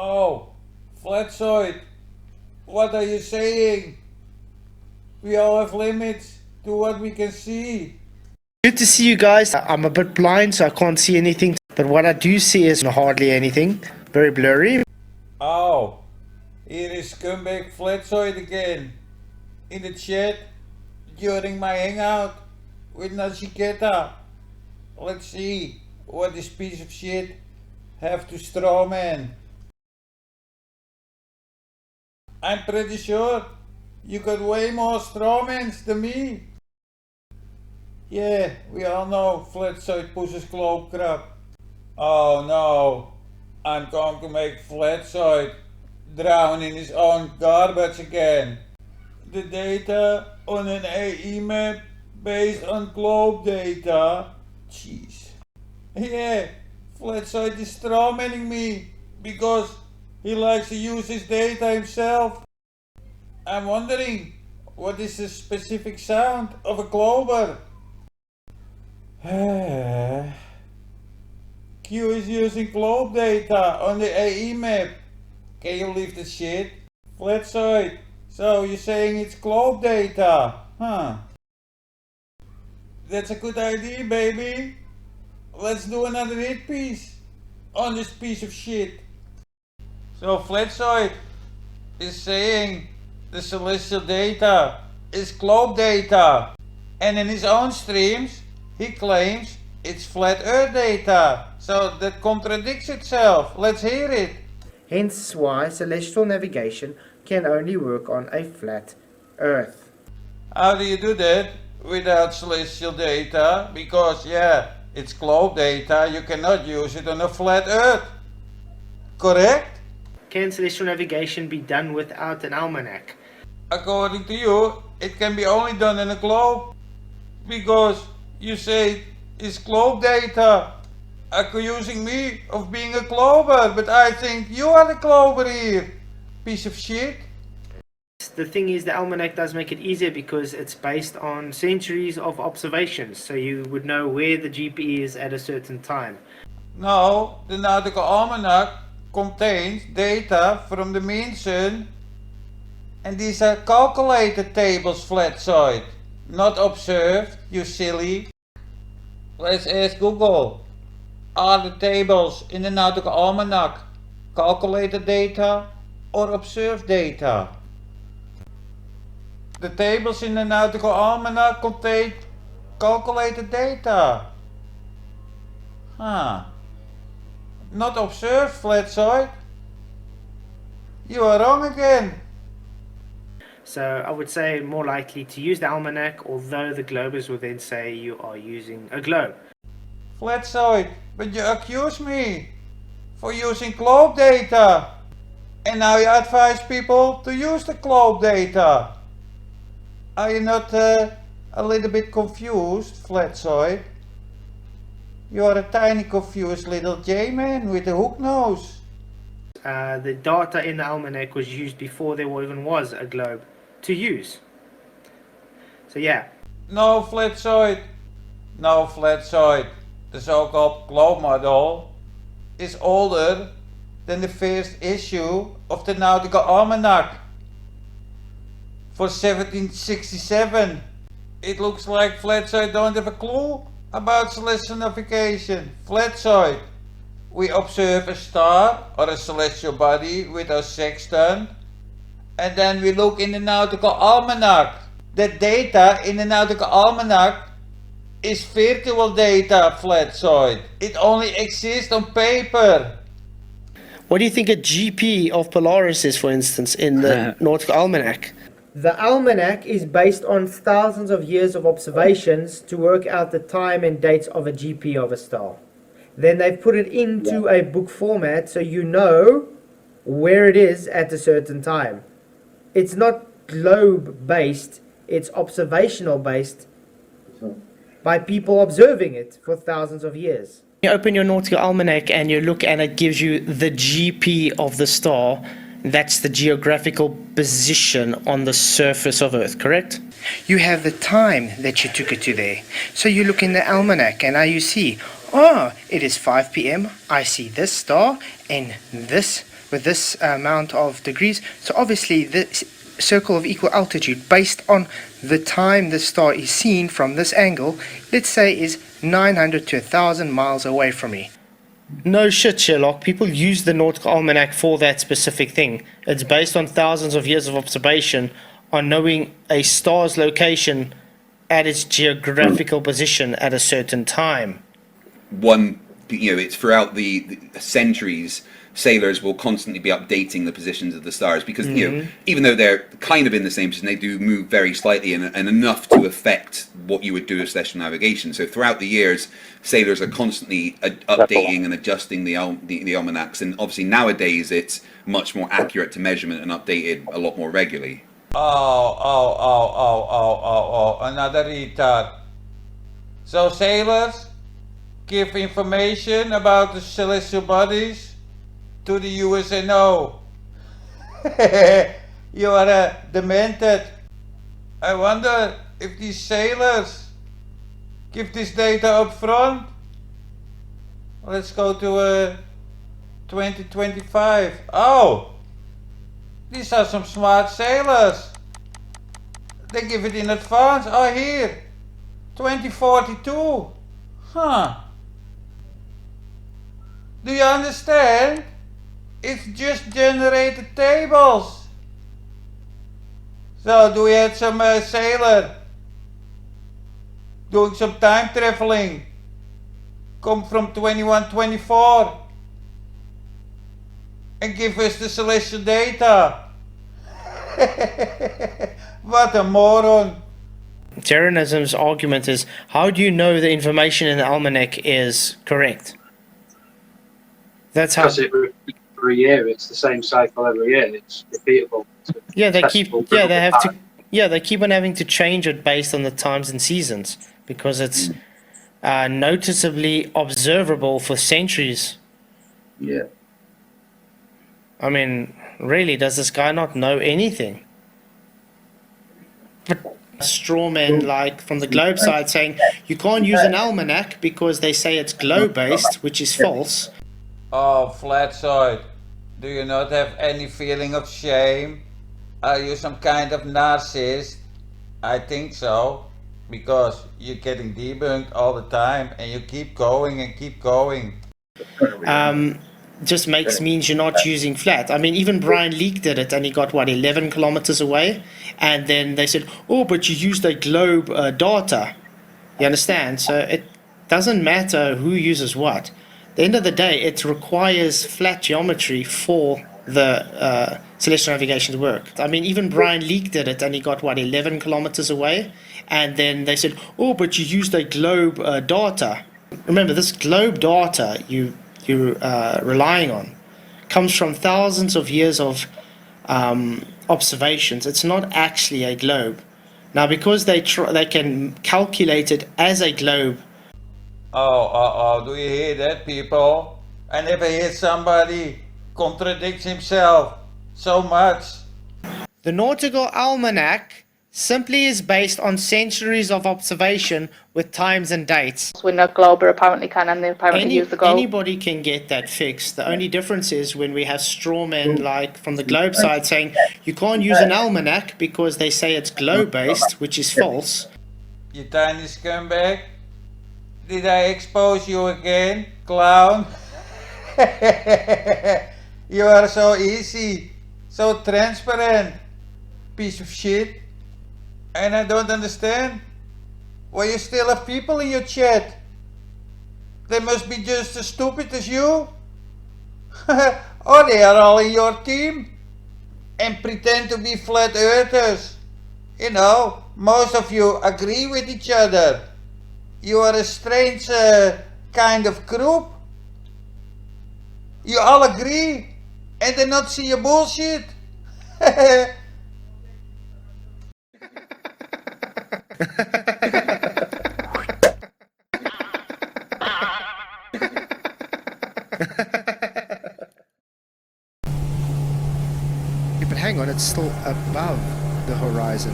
Oh, Flatzoid, what are you saying? We all have limits to what we can see. Good to see you guys. I'm a bit blind, so I can't see anything. But what I do see is hardly anything. Very blurry. Oh, here is scumbag Flatzoid again. In the chat during my hangout with Nautical. Let's see what this piece of shit have to strawman. I'm pretty sure you got way more strawmans than me. Yeah, we all know Flatzoid pushes globe crap. Oh no, I'm going to make Flatzoid drown in his own garbage again. The data on an AE map based on globe data. Jeez. Yeah, Flatzoid is strawmanning me because he likes to use his data himself. I'm wondering, what is the specific sound of a glober? Q is using globe data on the AE map. Can you leave the shit? Flatzoid, so you're saying it's globe data, huh? That's a good idea, baby. Let's do another hit piece on this piece of shit. So Flatzoid is saying the celestial data is globe data, and in his own streams he claims it's flat earth data. So that contradicts itself. Let's hear it. Hence why celestial navigation can only work on a flat Earth. How do you do that without celestial data? Because yeah, it's globe data, you cannot use it on a flat earth. Correct? Can celestial navigation be done without an almanac? According to you, it can be only done in a globe. Because you say it's globe data, accusing me of being a glober, but I think you are the glober here, piece of shit. The thing is, the almanac does make it easier because it's based on centuries of observations, so you would know where the GP is at a certain time. No, the Nautical almanac contains data from the mean sun, and these are calculated tables, Flatzoid, not observed, you silly. Let's ask Google. Are the tables in the Nautical almanac calculated data or observed data? The tables in the Nautical almanac contain calculated data. Huh. Not observed, Flatzoid. You are wrong again. So I would say more likely to use the almanac, although the globers would then say you are using a globe. Flatzoid, but you accuse me for using globe data. And now you advise people to use the globe data. Are you not a little bit confused, Flatzoid? You are a tiny confused little J-man with a hook nose. The data in the almanac was used before there even was a globe to use. So yeah. No, Flatzoid. No, Flatzoid. The so-called globe model is older than the first issue of the Nautical Almanac for 1767. It looks like Flatzoid don't have a clue about celestial navigation. Flatzoid, we observe a star or a celestial body with our sextant, and then we look in the Nautical Almanac. The data in the Nautical Almanac is virtual data, Flatzoid. It only exists on paper. What do you think a GP of Polaris is, for instance, in the Nautical Almanac? The almanac is based on thousands of years of observations to work out the time and dates of a GP of a star. Then they put it into a book format so you know where it is at a certain time. It's not globe based, it's observational based by people observing it for thousands of years. You open your Nautical Almanac and you look and it gives you the GP of the star. That's the geographical position on the surface of Earth, correct? You have the time that you took it to there. So you look in the almanac and now you see, oh, it is 5 p.m. I see this star and this with this amount of degrees. So obviously the circle of equal altitude based on the time the star is seen from this angle, let's say, is 900 to 1,000 miles away from me. No shit, Sherlock. People use the Nautical Almanac for that specific thing. It's based on thousands of years of observation on knowing a star's location at its geographical position at a certain time. It's throughout the centuries, sailors will constantly be updating the positions of the stars because, even though they're kind of in the same position, they do move very slightly and enough to affect what you would do with celestial navigation. So throughout the years, sailors are constantly updating and adjusting the almanacs. And obviously nowadays, it's much more accurate to measurement and updated a lot more regularly. Another retard. So sailors give information about the celestial bodies to the USNO. You are demented. I wonder if these sailors give this data up front. Let's go to 2025. Oh, these are some smart sailors. They give it in advance. Oh, here, 2042. Huh. Do you understand? It's just generated tables. So, do we have some sailor doing some time traveling? Come from 2124 and give us the celestial data. What a moron. Terranism's argument is, how do you know the information in the almanac is correct? That's how. Because every year, it's the same cycle every year. It's repeatable. Yeah, they keep on having to change it based on the times and seasons because it's noticeably observable for centuries. Yeah. I mean, really, does this guy not know anything? Strawman, like from the globe side, saying you can't use an almanac because they say it's globe-based, which is false. Oh, Flatzoid, do you not have any feeling of shame? Are you some kind of narcissist? I think so, because you're getting debunked all the time and you keep going and keep going. Just means you're not using flat. I mean, even Brian Leake did it and he got, 11 kilometers away? And then they said, oh, but you used a globe data. You understand? So it doesn't matter who uses what. At the end of the day, it requires flat geometry for the celestial navigation to work. I mean, even Brian Leake did it and he got, 11 kilometers away? And then they said, oh, but you used a globe data. Remember, this globe data you're relying on comes from thousands of years of observations. It's not actually a globe. Now, because they can calculate it as a globe. Do you hear that, people? I never hear somebody contradict himself so much. The Nautical Almanac simply is based on centuries of observation with times and dates. When a glober apparently can, and they apparently use the globe. Anybody can get that fixed. The only difference is when we have strawmen like from the globe side saying you can't use an almanac because they say it's globe-based, which is false. You tiny scumbag. Did I expose you again, clown? You are so easy, so transparent, piece of shit. And I don't understand why you still have people in your chat. They must be just as stupid as you. Or they are all in your team and pretend to be flat earthers. You know, most of you agree with each other. You are a strange kind of group. You all agree and they not see your bullshit. But hang on, it's still above the horizon.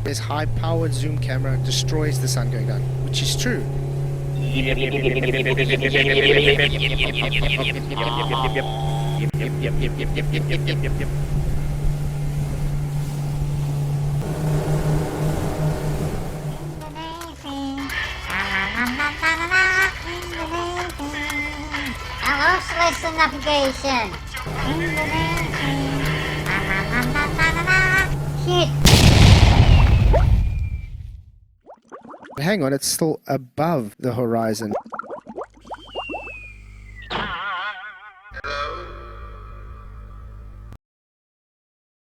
This high-powered zoom camera destroys the sun going down, which is true. Listen navigation. Shit. Hang on, it's still above the horizon.